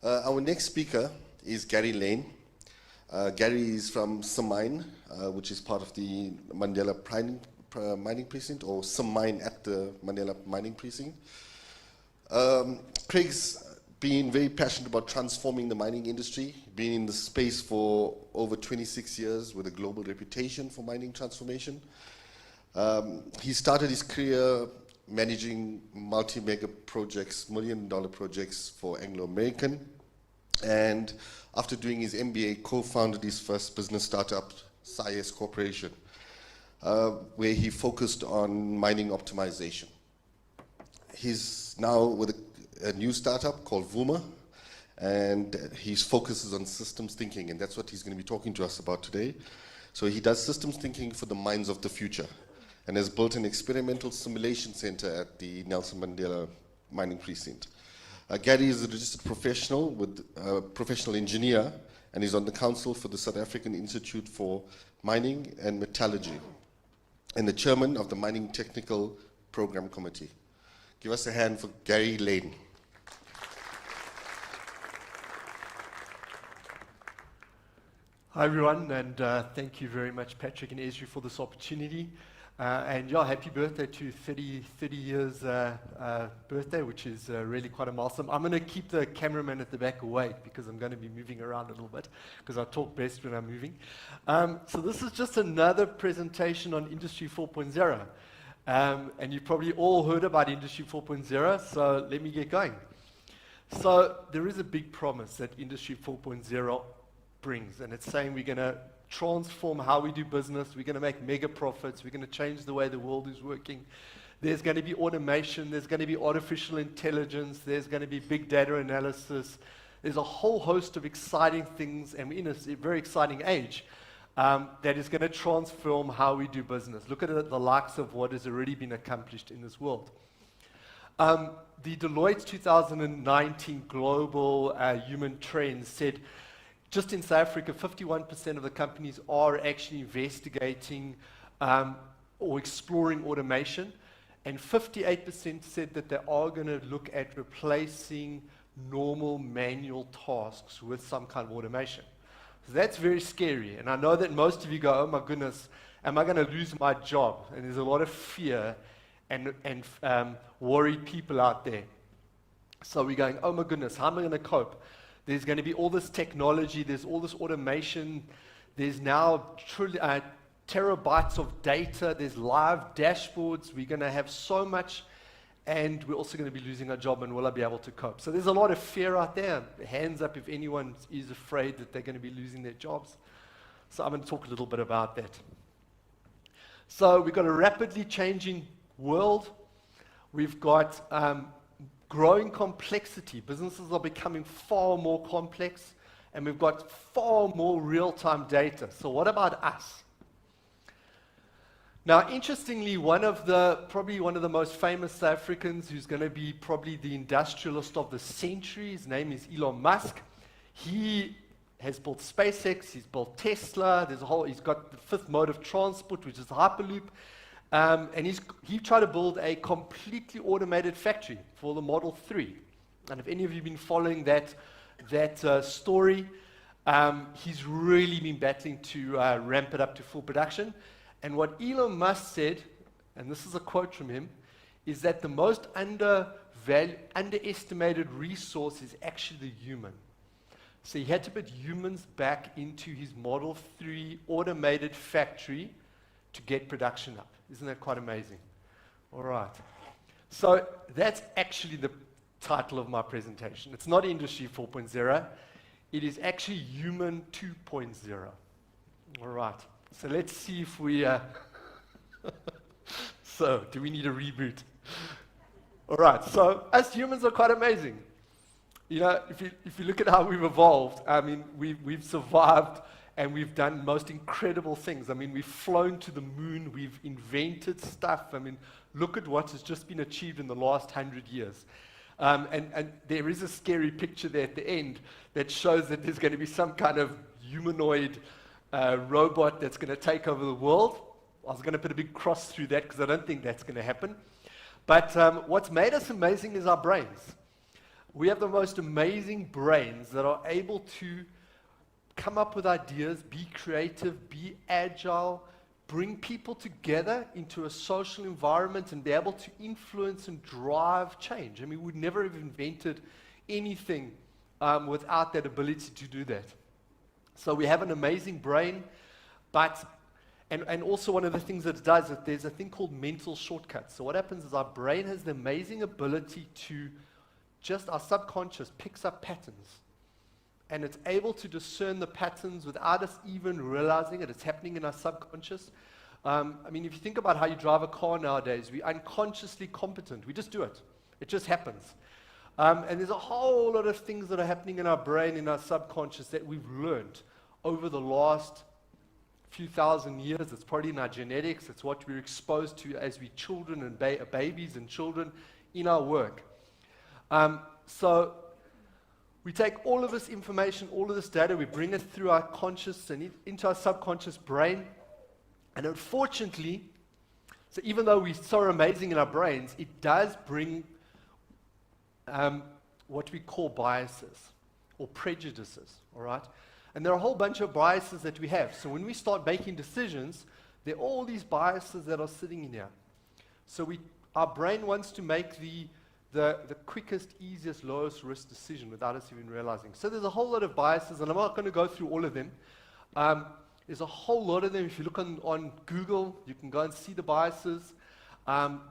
Our next speaker is Gary Lane. Gary is from Samine, which is part of the Mandela Mining Precinct, or Samine at the Mandela Mining Precinct. Craig's been very passionate about transforming the mining industry, been in the space for over 26 years with a global reputation for mining transformation. He started his career managing multi-mega projects, million-dollar projects for Anglo-American, and after doing his MBA, co-founded his first business startup, SciS Corporation, where he focused on mining optimization. He's now with a new startup called VUUMA, and his focus is on systems thinking, and that's what he's going to be talking to us about today. So he does systems thinking for the mines of the future, and has built an experimental simulation center at the Nelson Mandela Mining Precinct. Gary is a registered professional with professional engineer, and is on the council for the South African Institute for Mining and Metallurgy, and the chairman of the Mining Technical Program Committee. Give us a hand for Gary Lane. Hi everyone, and thank you very much, Patrick and ESRI, for this opportunity. And yeah, happy birthday to 30 years birthday, which is really quite a milestone. I'm going to keep the cameraman at the back awake because I'm going to be moving around a little bit because I talk best when I'm moving. So this is just another presentation on Industry 4.0. And you've probably all heard about Industry 4.0, so let me get going. So there is a big promise that Industry 4.0 brings, and it's saying we're going to transform how we do business, we're going to make mega profits, we're going to change the way the world is working. There's going to be automation, there's going to be artificial intelligence, there's going to be big data analysis. There's a whole host of exciting things, and we're in a very exciting age that is going to transform how we do business. Look at the likes of what has already been accomplished in this world. The Deloitte 2019 Global Human Trends said just in South Africa, 51% of the companies are actually investigating or exploring automation, and 58% said that they are going to look at replacing normal manual tasks with some kind of automation. So that's very scary, and I know that most of you go, oh my goodness, am I going to lose my job? And there's a lot of fear and worried people out there. So we're going, oh my goodness, how am I going to cope? There's going to be all this technology, there's all this automation, there's now terabytes of data, there's live dashboards, we're going to have so much, and we're also going to be losing our job, and will I be able to cope? So there's a lot of fear out there. Hands up if anyone is afraid that they're going to be losing their jobs. So I'm going to talk a little bit about that. So we've got a rapidly changing world. We've got growing complexity. Businesses are becoming far more complex, and we've got far more real-time data. So what about us? Now, interestingly, probably one of the most famous South Africans, who's going to be probably the industrialist of the century, his name is Elon Musk. He has built SpaceX, he's built Tesla, he's got the fifth mode of transport, which is Hyperloop. And he tried to build a completely automated factory for the Model 3. And if any of you have been following that story, he's really been battling to ramp it up to full production. And what Elon Musk said, and this is a quote from him, is that the most underestimated resource is actually the human. So he had to put humans back into his Model 3 automated factory to get production up. Isn't that quite amazing? All right. So that's actually the title of my presentation. It's not Industry 4.0. It is actually Human 2.0. All right. So let's see if we... So, do we need a reboot? All right. So us humans are quite amazing. You know, if you look at how we've evolved, I mean, we've survived, and we've done most incredible things. I mean, we've flown to the moon, we've invented stuff. I mean, look at what has just been achieved in the last 100 years. And there is a scary picture there at the end that shows that there's going to be some kind of humanoid robot that's going to take over the world. I was going to put a big cross through that because I don't think that's going to happen. But what's made us amazing is our brains. We have the most amazing brains that are able to come up with ideas, be creative, be agile, bring people together into a social environment and be able to influence and drive change. I mean, we'd never have invented anything without that ability to do that. So we have an amazing brain, but, and also one of the things that it does is there's a thing called mental shortcuts. So what happens is our brain has the amazing ability to our subconscious picks up patterns. And it's able to discern the patterns without us even realizing it. It's happening in our subconscious. I mean, if you think about how you drive a car nowadays, we're unconsciously competent. We just do it. It just happens. And there's a whole lot of things that are happening in our brain, in our subconscious, that we've learned over the last few thousand years. It's probably in our genetics. It's what we're exposed to as we're children and babies and children in our work. So we take all of this information, all of this data, we bring it through our conscious and into our subconscious brain. And unfortunately, so even though we're so amazing in our brains, it does bring what we call biases or prejudices, all right? And there are a whole bunch of biases that we have. So when we start making decisions, there are all these biases that are sitting in here. So our brain wants to make the quickest, easiest, lowest risk decision without us even realizing. So there's a whole lot of biases, and I'm not going to go through all of them. There's a whole lot of them. If you look on Google, you can go and see the biases.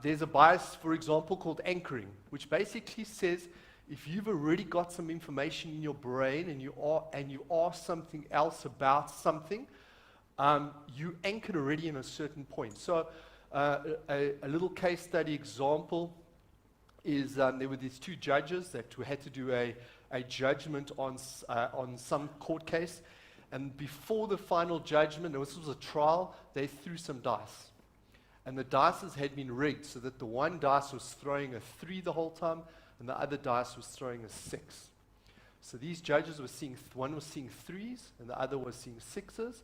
There's a bias, for example, called anchoring, which basically says if you've already got some information in your brain and you are something else about something, you anchored already in a certain point. So a little case study example is there were these two judges that had to do a judgment on some court case. And before the final judgment, this was a trial, they threw some dice. And the dices had been rigged so that the one dice was throwing a 3 the whole time, and the other dice was throwing a 6. So these judges were seeing, one was seeing 3s, and the other was seeing 6s.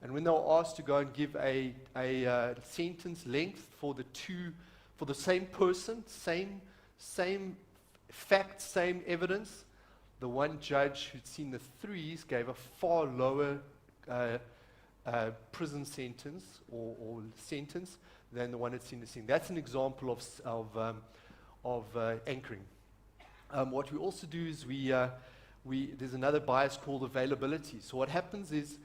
And when they were asked to go and give a sentence length for the same person, same fact, same evidence, the one judge who'd seen the 3s gave a far lower prison sentence or sentence than the one who'd seen the scene. That's an example of anchoring. What we also do is there's another bias called availability. So what happens is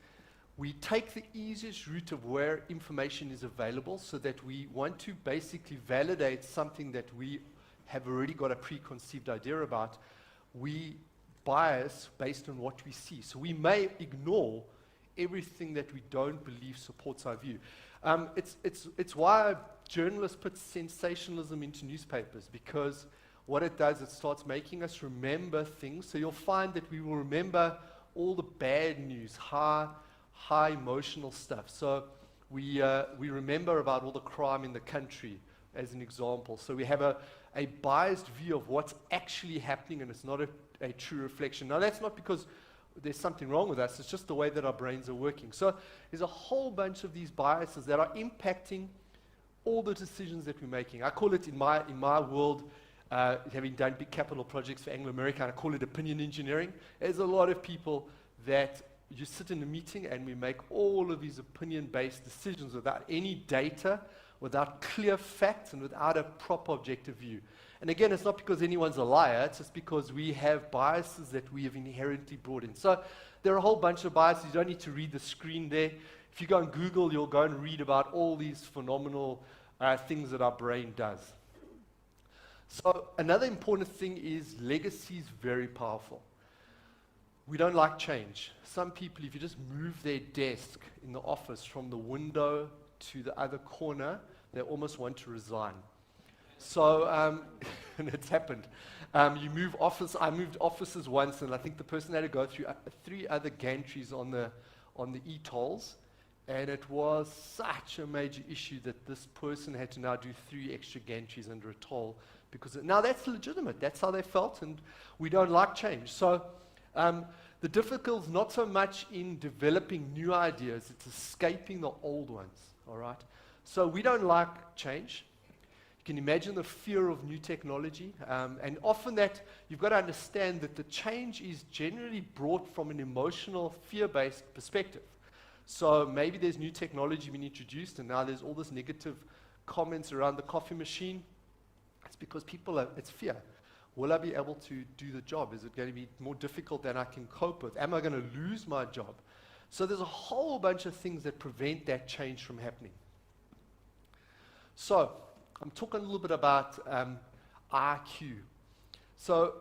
we take the easiest route of where information is available so that we want to basically validate something that we have already got a preconceived idea about. We bias based on what we see. So we may ignore everything that we don't believe supports our view. It's why journalists put sensationalism into newspapers, because what it does, it starts making us remember things. So you'll find that we will remember all the bad news, high emotional stuff. So we remember about all the crime in the country, as an example. So we have a biased view of what's actually happening, and it's not a true reflection. Now, that's not because there's something wrong with us. It's just the way that our brains are working. So there's a whole bunch of these biases that are impacting all the decisions that we're making. I call it, in my world, having done big capital projects for Anglo American, I call it opinion engineering. There's a lot of people that you sit in a meeting and we make all of these opinion-based decisions without any data, without clear facts, and without a proper objective view. And again, it's not because anyone's a liar, it's just because we have biases that we have inherently brought in. So there are a whole bunch of biases. You don't need to read the screen there. If you go on Google, you'll go and read about all these phenomenal things that our brain does. So another important thing is legacy is very powerful. We don't like change. Some people, if you just move their desk in the office from the window to the other corner, they almost want to resign. So, and it's happened. You move office. I moved offices once, and I think the person had to go through 3 other gantries on the e-tolls, and it was such a major issue that this person had to now do 3 extra gantries under a toll, because now that's legitimate. That's how they felt, and we don't like change. So the difficulty is not so much in developing new ideas, it's escaping the old ones, all right? So we don't like change. You can imagine the fear of new technology, and often that you've got to understand that the change is generally brought from an emotional, fear-based perspective. So maybe there's new technology being introduced, and now there's all this negative comments around the coffee machine. It's because it's fear. Will I be able to do the job? Is it going to be more difficult than I can cope with? Am I going to lose my job? So there's a whole bunch of things that prevent that change from happening. So I'm talking a little bit about IQ. So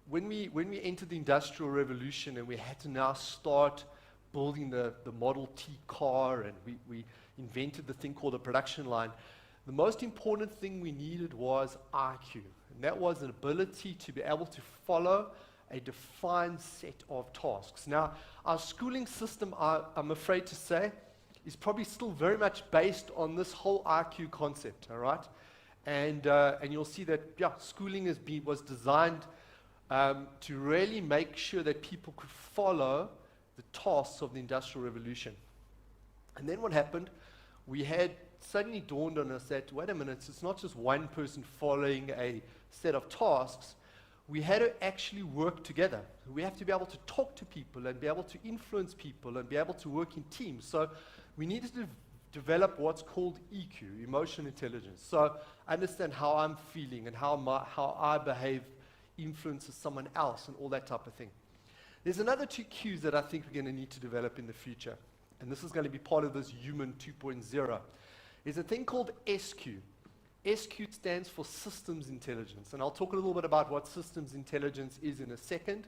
when we entered the Industrial Revolution and we had to now start building the Model T car, and we invented the thing called a production line, the most important thing we needed was IQ. And that was an ability to be able to follow a defined set of tasks. Now, our schooling system, I'm afraid to say, is probably still very much based on this whole IQ concept, all right? And you'll see that, schooling was designed to really make sure that people could follow the tasks of the Industrial Revolution. And then what happened, suddenly dawned on us that, wait a minute, it's not just one person following a set of tasks. We had to actually work together. We have to be able to talk to people and be able to influence people and be able to work in teams. So we needed to develop what's called EQ, emotional intelligence. So understand how I'm feeling and how I behave influences someone else and all that type of thing. There's another 2 Qs that I think we're going to need to develop in the future. And this is going to be part of this Human 2.0. There's a thing called SQ. SQ stands for Systems Intelligence. And I'll talk a little bit about what Systems Intelligence is in a second.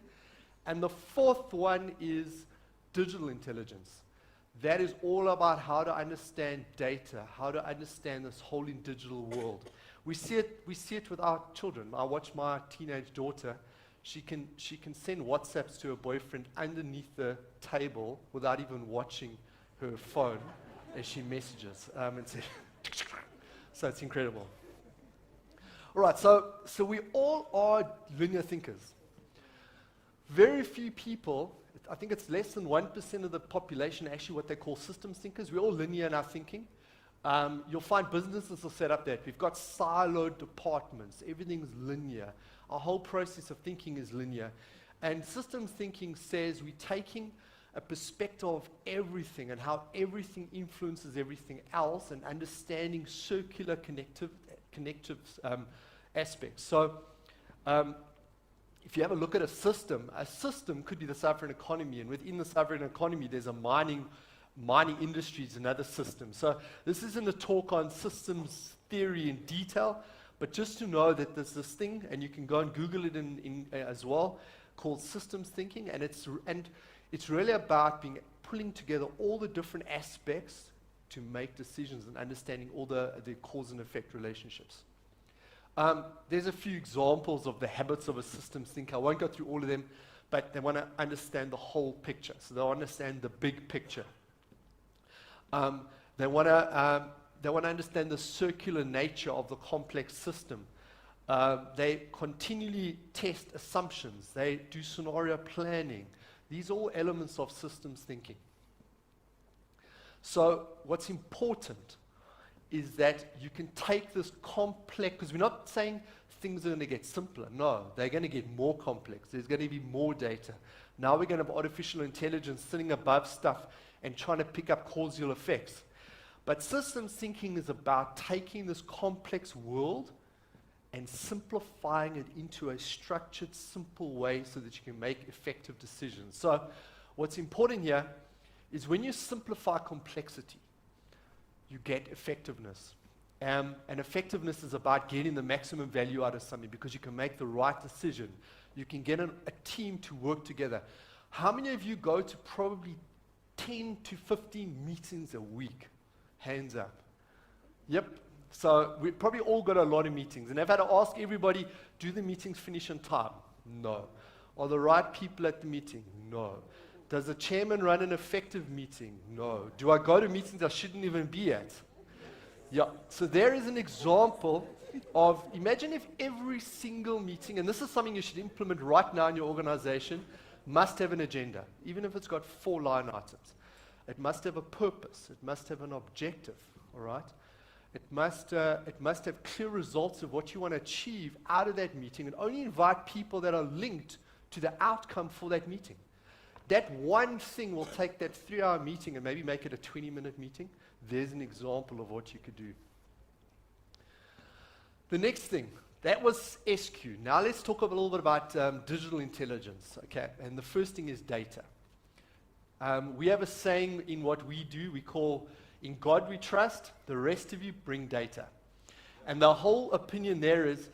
And the 4th one is Digital Intelligence. That is all about how to understand data, how to understand this whole in digital world. We see it with our children. I watch my teenage daughter. She can send WhatsApps to her boyfriend underneath the table without even watching her phone as she messages. So it's incredible. All right, so we all are linear thinkers. Very few people, I think it's less than 1% of the population, actually what they call systems thinkers. We're all linear in our thinking. You'll find businesses are set up that we've got siloed departments. Everything's linear. Our whole process of thinking is linear. And systems thinking says we're taking a perspective of everything and how everything influences everything else and understanding circular connective aspects. So if you have a look at a system could be the sovereign economy, and within the sovereign economy there's a mining industry is another system. So this isn't a talk on systems theory in detail, but just to know that there's this thing, and you can go and Google it in as well, called systems thinking, and it's really about pulling together all the different aspects to make decisions and understanding all the cause and effect relationships. There's a few examples of the habits of a systems thinker. I won't go through all of them, but they want to understand the whole picture. So they'll understand the big picture. They want to understand the circular nature of the complex system. They continually test assumptions. They do scenario planning. These are all elements of systems thinking. So what's important is that you can take this complex, because we're not saying things are going to get simpler. No, they're going to get more complex. There's going to be more data. Now we're going to have artificial intelligence sitting above stuff and trying to pick up causal effects. But systems thinking is about taking this complex world and simplifying it into a structured, simple way so that you can make effective decisions. So what's important here is when you simplify complexity, you get effectiveness. And effectiveness is about getting the maximum value out of something because you can make the right decision. You can get a team to work together. How many of you go to probably 10 to 15 meetings a week? Hands up. Yep. So we probably all got a lot of meetings. And I've had to ask everybody, do the meetings finish on time? No. Are the right people at the meeting? No. Does the chairman run an effective meeting? No. Do I go to meetings I shouldn't even be at? Yeah. So there is an example of, imagine if every single meeting, and this is something you should implement right now in your organization, must have an agenda, even if it's got 4 line items. It must have a purpose. It must have an objective, all right? It must have clear results of what you want to achieve out of that meeting, and only invite people that are linked to the outcome for that meeting. That one thing will take that 3-hour meeting and maybe make it a 20-minute meeting. There's an example of what you could do. The next thing, that was SQ. Now let's talk a little bit about digital intelligence, okay? And the first thing is data. We have a saying in what we do, we call, in God we trust, the rest of you bring data. And the whole opinion there is,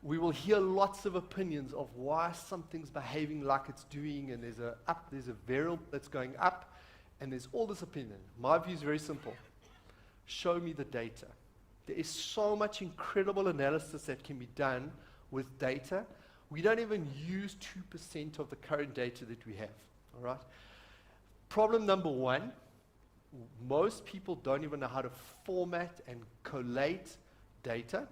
we will hear lots of opinions of why something's behaving like it's doing, and there's a variable that's going up, and there's all this opinion. My view is very simple. Show me the data. There is so much incredible analysis that can be done with data. We don't even use 2% of the current data that we have, all right? Problem number one, most people don't even know how to format and collate data.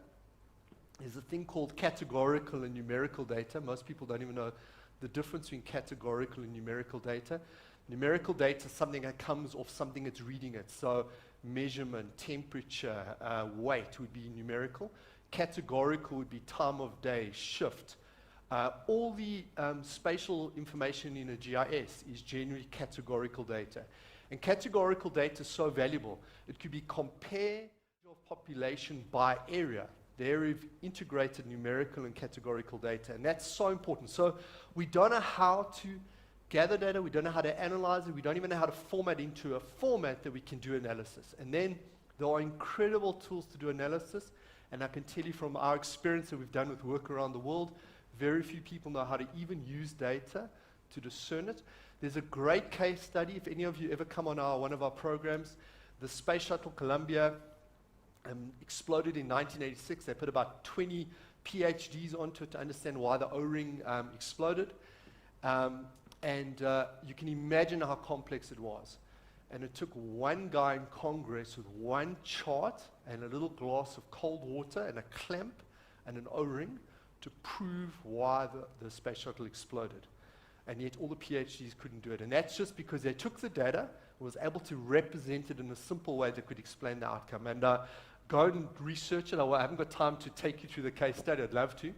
There's a thing called categorical and numerical data. Most people don't even know the difference between categorical and numerical data. Numerical data is something that comes off something that's reading it. So measurement, temperature, weight would be numerical. Categorical would be time of day, shift. All the spatial information in a GIS is generally categorical data. And categorical data is so valuable. It could be compare your population by area. The area of integrated numerical and categorical data. And that's so important. So we don't know how to gather data. We don't know how to analyze it. We don't even know how to format into a format that we can do analysis. And then there are incredible tools to do analysis. And I can tell you from our experience that we've done with work around the world, very few people know how to even use data to discern it. There's a great case study. If any of you ever come on one of our programs, the Space Shuttle Columbia exploded in 1986. They put about 20 PhDs onto it to understand why the O-ring exploded. And you can imagine how complex it was. And it took one guy in Congress with one chart and a little glass of cold water and a clamp and an O-ring to prove why the space shuttle exploded. And yet all the PhDs couldn't do it. And that's just because they took the data and was able to represent it in a simple way that could explain the outcome. And go and research it. I haven't got time to take you through the case study. I'd love to.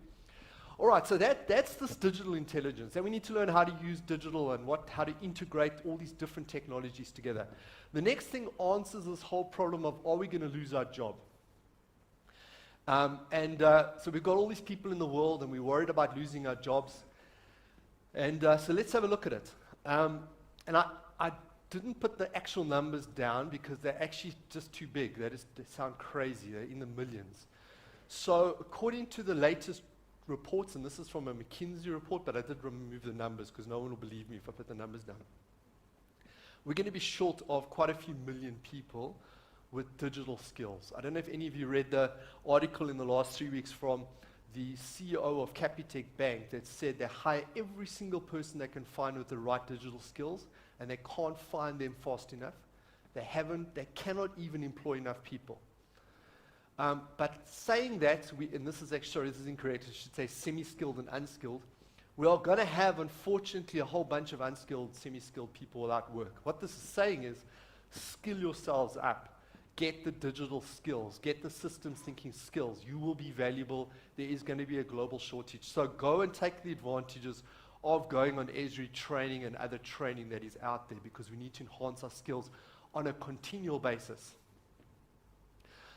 All right, so that's this digital intelligence. And we need to learn how to use digital and how to integrate all these different technologies together. The next thing answers this whole problem of, are we going to lose our job? So we've got all these people in the world, and we're worried about losing our jobs. And so let's have a look at it. And I didn't put the actual numbers down because they're actually just too big. They sound crazy. They're in the millions. So according to the latest reports, and this is from a McKinsey report, but I did remove the numbers because no one will believe me if I put the numbers down. We're going to be short of quite a few million people with digital skills. I don't know if any of you read the article in the last 3 weeks from the CEO of Capitec Bank that said they hire every single person they can find with the right digital skills, and they can't find them fast enough. They cannot even employ enough people. But saying that, and this is incorrect, I should say semi-skilled and unskilled, we are going to have, unfortunately, a whole bunch of unskilled, semi-skilled people without work. What this is saying is, skill yourselves up. Get the digital skills. Get the systems thinking skills. You will be valuable. There is going to be a global shortage. So go and take the advantages of going on ESRI training and other training that is out there, because we need to enhance our skills on a continual basis.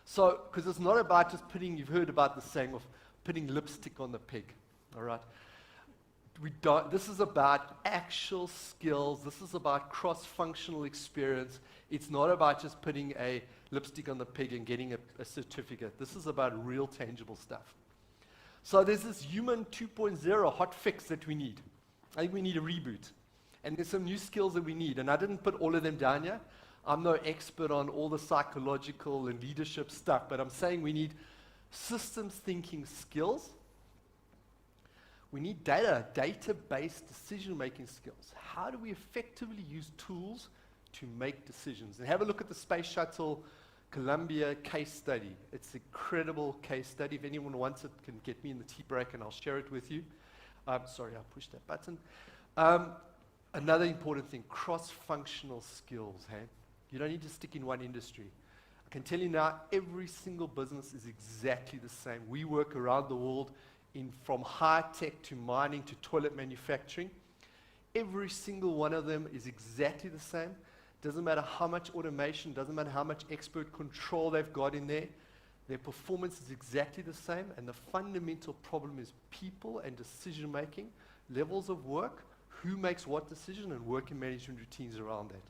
So, because it's not about just you've heard about the saying of putting lipstick on the pig, all right? This is about actual skills. This is about cross-functional experience. It's not about just putting a lipstick on the pig and getting a certificate. This is about real tangible stuff. So there's this human 2.0 hot fix that we need. I think we need a reboot. And there's some new skills that we need. And I didn't put all of them down here. I'm no expert on all the psychological and leadership stuff, but I'm saying we need systems thinking skills. We need data-based decision-making skills. How do we effectively use tools to make decisions? And have a look at the Space Shuttle Columbia case study. It's an incredible case study. If anyone wants it, can get me in the tea break and I'll share it with you. Sorry, I pushed that button. Another important thing, cross-functional skills. Hey? You don't need to stick in one industry. I can tell you now, every single business is exactly the same. We work around the world from high tech to mining to toilet manufacturing. Every single one of them is exactly the same. Doesn't matter how much automation, doesn't matter how much expert control they've got in there. Their performance is exactly the same, and the fundamental problem is people and decision making, levels of work, who makes what decision, and working management routines around that.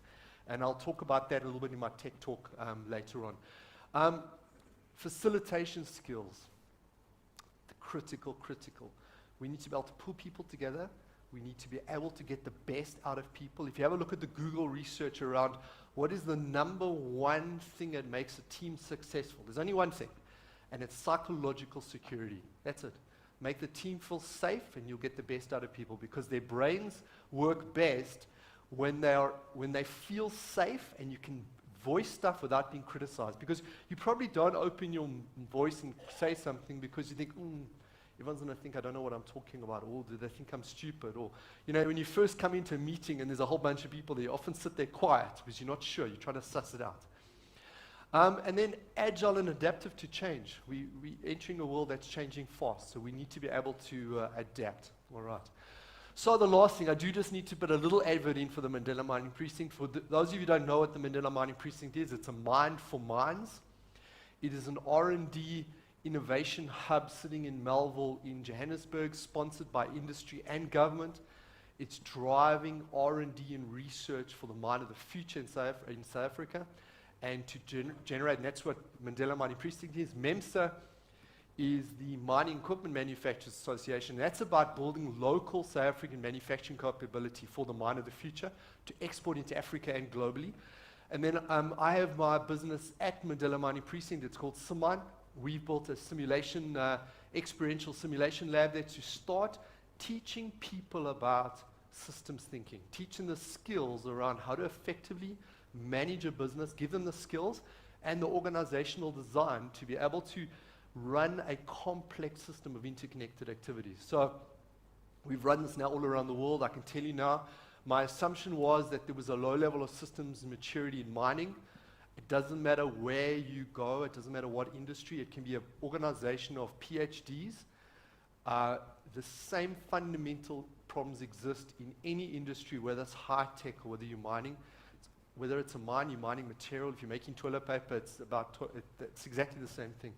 And I'll talk about that a little bit in my tech talk later on. Facilitation skills, the critical. We need to be able to pull people together. We need to be able to get the best out of people. If you have a look at the Google research around what is the number one thing that makes a team successful, there's only one thing, and it's psychological security. That's it. Make the team feel safe, and you'll get the best out of people, because their brains work best when they feel safe and you can voice stuff without being criticized. Because you probably don't open your voice and say something because you think, everyone's going to think I don't know what I'm talking about, or do they think I'm stupid? Or, when you first come into a meeting and there's a whole bunch of people there, you often sit there quiet because you're not sure. You're trying to suss it out. And then agile and adaptive to change. We're entering a world that's changing fast, so we need to be able to adapt. All right. So the last thing, I do just need to put a little advert in for the Mandela Mining Precinct. For those of you who don't know what the Mandela Mining Precinct is, it's a mine for mines. It is an R&D innovation hub sitting in Melville in Johannesburg, sponsored by industry and government. It's driving R&D and research for the mine of the future in South Africa, and to generate, and that's what Mandela Mining Precinct is. MEMSA is the Mining Equipment Manufacturers Association. That's about building local South African manufacturing capability for the mine of the future to export into Africa and globally. And then I have my business at Mandela Mining Precinct. It's called Simine. We've built a simulation, experiential simulation lab there to start teaching people about systems thinking, teaching the skills around how to effectively manage a business, give them the skills and the organizational design to be able to run a complex system of interconnected activities. So we've run this now all around the world. I can tell you now, my assumption was that there was a low level of systems maturity in mining. It doesn't matter where you go, it doesn't matter what industry, it can be an organization of PhDs. The same fundamental problems exist in any industry, whether it's high tech or whether you're mining. Whether it's a mine, you're mining material. If you're making toilet paper, it's exactly the same thing.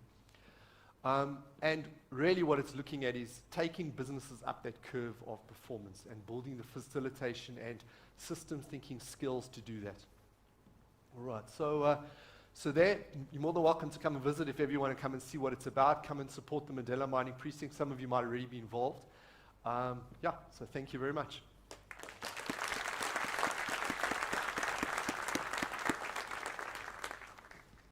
And really what it's looking at is taking businesses up that curve of performance and building the facilitation and systems thinking skills to do that. All right, so there, you're more than welcome to come and visit. If ever you want to come and see what it's about, come and support the Mandela Mining Precinct. Some of you might already be involved. So thank you very much.